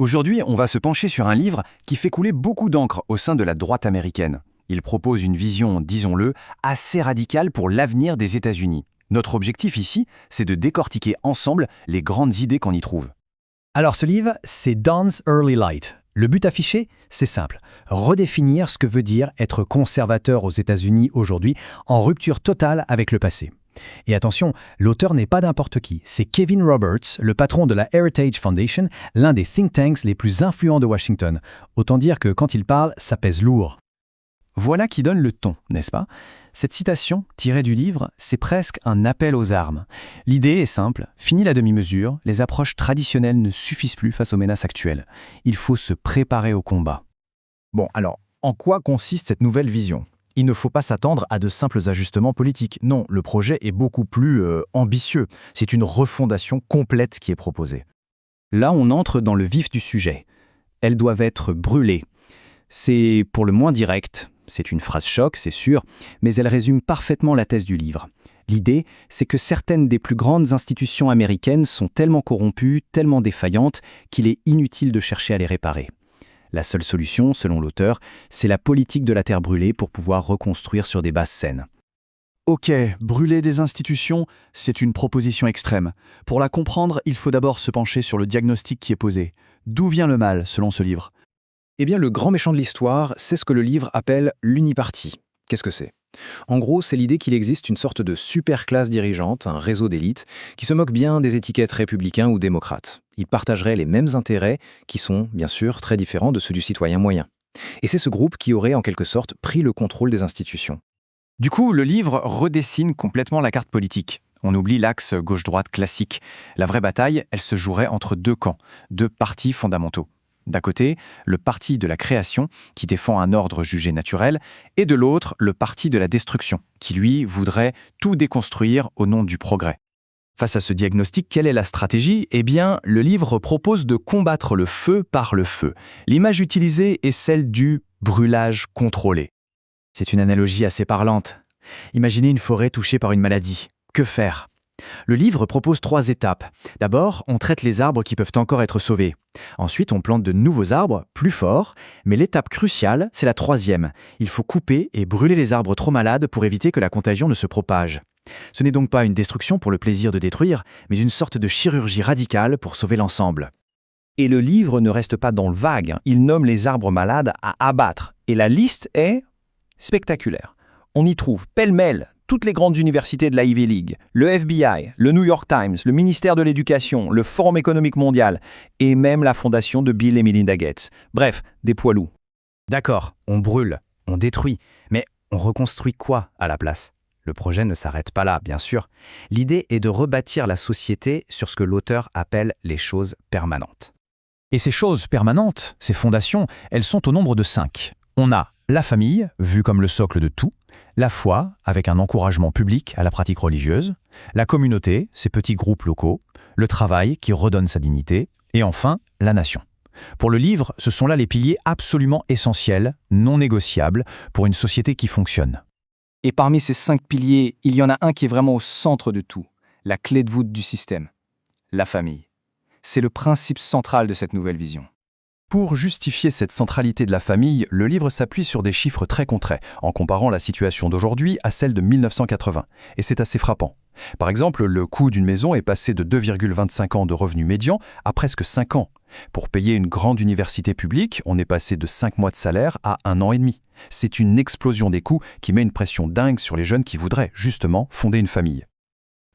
Aujourd'hui, on va se pencher sur un livre qui fait couler beaucoup d'encre au sein de la droite américaine. Il propose une vision, disons-le, assez radicale pour l'avenir des États-Unis. Notre objectif ici, c'est de décortiquer ensemble les grandes idées qu'on y trouve. Alors ce livre, c'est Dawn's Early Light. Le but affiché, c'est simple, redéfinir ce que veut dire être conservateur aux États-Unis aujourd'hui en rupture totale avec le passé. Et attention, l'auteur n'est pas n'importe qui, c'est Kevin Roberts, le patron de la Heritage Foundation, l'un des think tanks les plus influents de Washington. Autant dire que quand il parle, ça pèse lourd. Voilà qui donne le ton, n'est-ce pas? Cette citation, tirée du livre, c'est presque un appel aux armes. L'idée est simple, fini la demi-mesure, les approches traditionnelles ne suffisent plus face aux menaces actuelles. Il faut se préparer au combat. Bon, alors, en quoi consiste cette nouvelle vision? Il ne faut pas s'attendre à de simples ajustements politiques. Non, le projet est beaucoup plus ambitieux. C'est une refondation complète qui est proposée. Là, on entre dans le vif du sujet. Elles doivent être brûlées. C'est pour le moins direct. C'est une phrase choc, c'est sûr, mais elle résume parfaitement la thèse du livre. L'idée, c'est que certaines des plus grandes institutions américaines sont tellement corrompues, tellement défaillantes, qu'il est inutile de chercher à les réparer. La seule solution, selon l'auteur, c'est la politique de la terre brûlée pour pouvoir reconstruire sur des bases saines. Ok, brûler des institutions, c'est une proposition extrême. Pour la comprendre, il faut d'abord se pencher sur le diagnostic qui est posé. D'où vient le mal, selon ce livre? Eh bien, le grand méchant de l'histoire, c'est ce que le livre appelle l'unipartie. Qu'est-ce que c'est? En gros, c'est l'idée qu'il existe une sorte de super classe dirigeante, un réseau d'élites, qui se moque bien des étiquettes républicains ou démocrates. Ils partageraient les mêmes intérêts, qui sont, bien sûr, très différents de ceux du citoyen moyen. Et c'est ce groupe qui aurait, en quelque sorte, pris le contrôle des institutions. Du coup, le livre redessine complètement la carte politique. On oublie l'axe gauche-droite classique. La vraie bataille, elle se jouerait entre deux camps, deux partis fondamentaux. D'un côté, le parti de la création, qui défend un ordre jugé naturel, et de l'autre, le parti de la destruction, qui lui voudrait tout déconstruire au nom du progrès. Face à ce diagnostic, quelle est la stratégie? Eh bien, le livre propose de combattre le feu par le feu. L'image utilisée est celle du brûlage contrôlé. C'est une analogie assez parlante. Imaginez une forêt touchée par une maladie. Que faire? Le livre propose 3 étapes. D'abord, on traite les arbres qui peuvent encore être sauvés. Ensuite, on plante de nouveaux arbres, plus forts. Mais l'étape cruciale, c'est la 3e. Il faut couper et brûler les arbres trop malades pour éviter que la contagion ne se propage. Ce n'est donc pas une destruction pour le plaisir de détruire, mais une sorte de chirurgie radicale pour sauver l'ensemble. Et le livre ne reste pas dans le vague. Il nomme les arbres malades à abattre. Et la liste est spectaculaire. On y trouve pêle-mêle toutes les grandes universités de la Ivy League, le FBI, le New York Times, le ministère de l'Éducation, le Forum économique mondial et même la fondation de Bill et Melinda Gates. Bref, des poids lourds. D'accord, on brûle, on détruit, mais on reconstruit quoi à la place? Le projet ne s'arrête pas là, bien sûr. L'idée est de rebâtir la société sur ce que l'auteur appelle les choses permanentes. Et ces choses permanentes, ces fondations, elles sont au nombre de 5. On a la famille, vue comme le socle de tout, la foi, avec un encouragement public à la pratique religieuse, la communauté, ses petits groupes locaux, le travail qui redonne sa dignité, et enfin, la nation. Pour le livre, ce sont là les piliers absolument essentiels, non négociables, pour une société qui fonctionne. Et parmi ces 5 piliers, il y en a un qui est vraiment au centre de tout, la clé de voûte du système, la famille. C'est le principe central de cette nouvelle vision. Pour justifier cette centralité de la famille, le livre s'appuie sur des chiffres très concrets, en comparant la situation d'aujourd'hui à celle de 1980. Et c'est assez frappant. Par exemple, le coût d'une maison est passé de 2,25 ans de revenus médians à presque 5 ans. Pour payer une grande université publique, on est passé de 5 mois de salaire à 1 an et demi. C'est une explosion des coûts qui met une pression dingue sur les jeunes qui voudraient, justement, fonder une famille.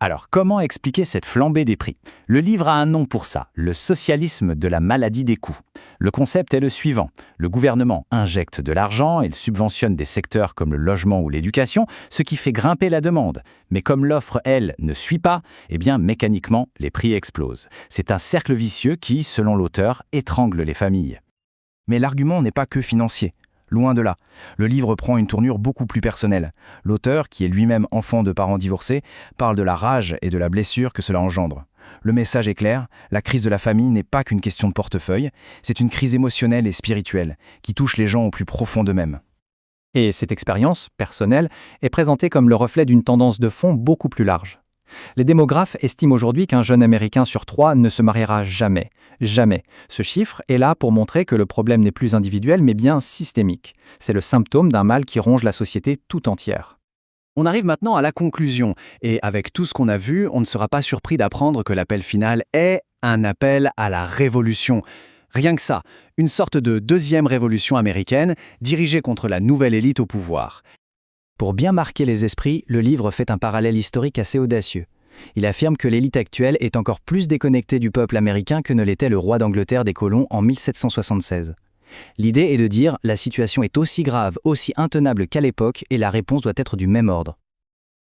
Alors, comment expliquer cette flambée des prix? Le livre a un nom pour ça, le socialisme de la maladie des coûts. Le concept est le suivant. Le gouvernement injecte de l'argent, il subventionne des secteurs comme le logement ou l'éducation, ce qui fait grimper la demande. Mais comme l'offre, elle, ne suit pas, eh bien, mécaniquement, les prix explosent. C'est un cercle vicieux qui, selon l'auteur, étrangle les familles. Mais l'argument n'est pas que financier. Loin de là. Le livre prend une tournure beaucoup plus personnelle. L'auteur, qui est lui-même enfant de parents divorcés, parle de la rage et de la blessure que cela engendre. Le message est clair, la crise de la famille n'est pas qu'une question de portefeuille, c'est une crise émotionnelle et spirituelle, qui touche les gens au plus profond d'eux-mêmes. Et cette expérience, personnelle, est présentée comme le reflet d'une tendance de fond beaucoup plus large. Les démographes estiment aujourd'hui qu'un jeune Américain sur 3 ne se mariera jamais. Jamais. Ce chiffre est là pour montrer que le problème n'est plus individuel mais bien systémique. C'est le symptôme d'un mal qui ronge la société tout entière. On arrive maintenant à la conclusion, et avec tout ce qu'on a vu, on ne sera pas surpris d'apprendre que l'appel final est un appel à la révolution. Rien que ça, une sorte de deuxième révolution américaine dirigée contre la nouvelle élite au pouvoir. Pour bien marquer les esprits, le livre fait un parallèle historique assez audacieux. Il affirme que l'élite actuelle est encore plus déconnectée du peuple américain que ne l'était le roi d'Angleterre des colons en 1776. L'idée est de dire la situation est aussi grave, aussi intenable qu'à l'époque et la réponse doit être du même ordre.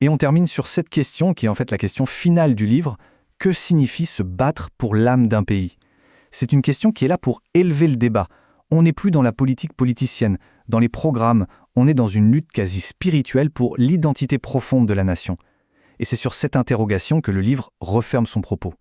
Et on termine sur cette question qui est en fait la question finale du livre. Que signifie se battre pour l'âme d'un pays ? C'est une question qui est là pour élever le débat. On n'est plus dans la politique politicienne, dans les programmes, on est dans une lutte quasi spirituelle pour l'identité profonde de la nation. Et c'est sur cette interrogation que le livre referme son propos.